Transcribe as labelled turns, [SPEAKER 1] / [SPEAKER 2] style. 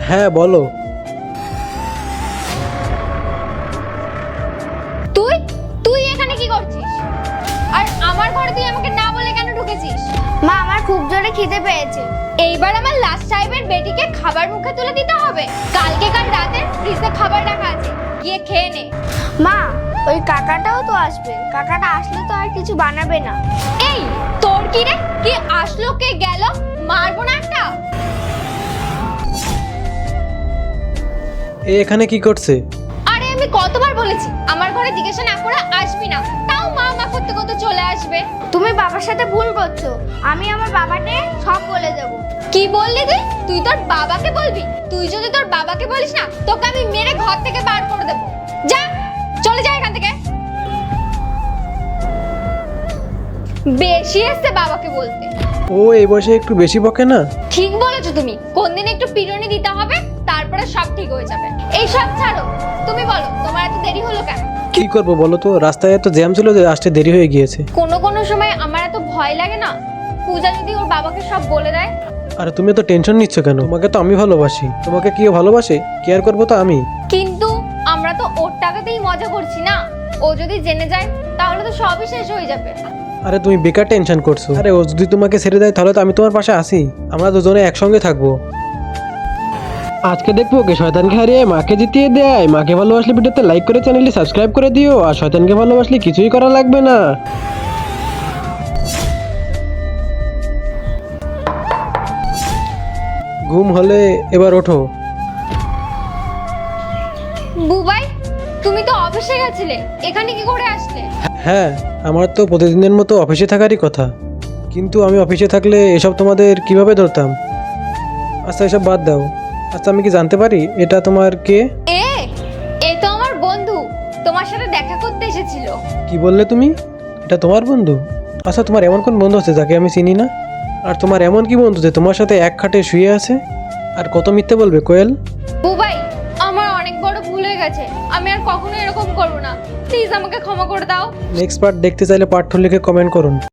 [SPEAKER 1] হ্যাঁ বলো।
[SPEAKER 2] তুই তুই এখানে কি করছিস? আর আমার ঘরে তুই আমাকে না বলে কেন ঢুকেছিস?
[SPEAKER 3] মা আমার খুব জোরে খিদে পেয়েছে।
[SPEAKER 2] এইবার আমার লাস্ট সাহেবের বেটিকে খাবার মুখে তুলে দিতে হবে। কাল রাতে ফ্রিজে খাবার রাখা আছে, গিয়ে খেয়ে নে।
[SPEAKER 3] মা ওই কাকাটাও তো আসবে, কাকাটা আসলে তো আর কিছু বানাবে না।
[SPEAKER 2] এই তোর কি রে? কি আসলো কে গেল? মারবো না একটা।
[SPEAKER 1] এখানে কি করছে?
[SPEAKER 2] আরে আমি কতবার বলেছি আমার ঘরে জিজ্ঞাসা না করে আসবি না, তাও মা মা করতে করতে চলে আসবে।
[SPEAKER 3] তুমি বাবার সাথে ভুল করছো, আমি আমার বাবাকে সব বলে দেব।
[SPEAKER 2] কি বললি তুই? তুই তোর বাবাকে বলবি? তুই যদি তোর বাবাকে বলিস না, তোকে আমি মেরে ঘর থেকে বার করে দেব। যা, চলে যা এখান থেকে। বেশি এসছে বাবাকে বলতে।
[SPEAKER 1] ও এই বয়সে একটু বেশি বকে না?
[SPEAKER 2] ঠিক বলেছো তুমি, কোন দিন একটু পিটুনি দিতে হবে, তারপরে সব ঠিক হয়ে যাবে। এই সব ছাড়ো, তুমি বলো তোমার এত দেরি হলো কেন?
[SPEAKER 1] কি করবো বলো তো, রাস্তায় এত জ্যাম ছিল যে আসতে দেরি হয়ে গিয়েছে।
[SPEAKER 2] কোনো সময় আমার এত ভয় লাগে না, পূজা যদি ওর বাবাকে সব বলে দেয়।
[SPEAKER 1] আরে তুমি তো টেনশন নিচ্ছ কেন? তোমাকে তো আমি ভালোবাসি। তোমাকে কেউ ভালোবাসে? কেয়ার করবো তো আমি।
[SPEAKER 2] কিন্তু আমরা তো ওর টাকাতেই মজা করছি না, ও যদি জেনে যায় তাহলে তো সবই শেষ হয়ে যাবে।
[SPEAKER 1] আরে তুমি বেকার টেনশন করছো। আরে ও যদি তোমাকে ছেড়ে দেয় তাহলে তো আমি তোমার পাশে আছি, আমরা দুজনে একসঙ্গে থাকবো। আজকে দেখবো কে শয়তানকে হারিয়ে মাকে জিতিয়ে দেয়। মাকে ভালোবাসলে ভিডিওতে লাইক করে চ্যানেলটি সাবস্ক্রাইব করে দিও, আর শয়তানকে ভালোবাসলে কিছুই করা লাগবে না। ঘুম হলে এবার ওঠো।
[SPEAKER 2] বুবাই, তুমি তো অফিসে গেছিলে, এখানে কি করে আসলে?
[SPEAKER 1] হ্যাঁ, আমার তো প্রতিদিনের মতো অফিসে থাকারই কথা, কিন্তু আমি অফিসে থাকলে এসব তোমাদের কিভাবে ধরতাম? আচ্ছা এসব বাদ দাও। আচ্ছা আমি কি জানতে পারি এটা তোমার কে?
[SPEAKER 2] এ তো আমার বন্ধু, তোমার সাথে দেখা করতে এসেছিল।
[SPEAKER 1] কি বললে তুমি? এটা তোমার বন্ধু? আচ্ছা তোমার এমন কোন বন্ধু আছে যাকে আমি চিনি না? আর তোমার এমন কি বন্ধু যে তোমার সাথে এক খাটে শুয়ে আছে? আর কত মিথ্যে বলবে কোয়েল?
[SPEAKER 2] বুবাই, আমার অনেক বড় ভুল হয়ে গেছে, আমি আর কখনো এরকম করবো না, প্লিজ আমাকে ক্ষমা করে দাও।
[SPEAKER 1] নেক্সট পার্ট দেখতে চাইলে পার্ট 2 লিখে কমেন্ট করুন।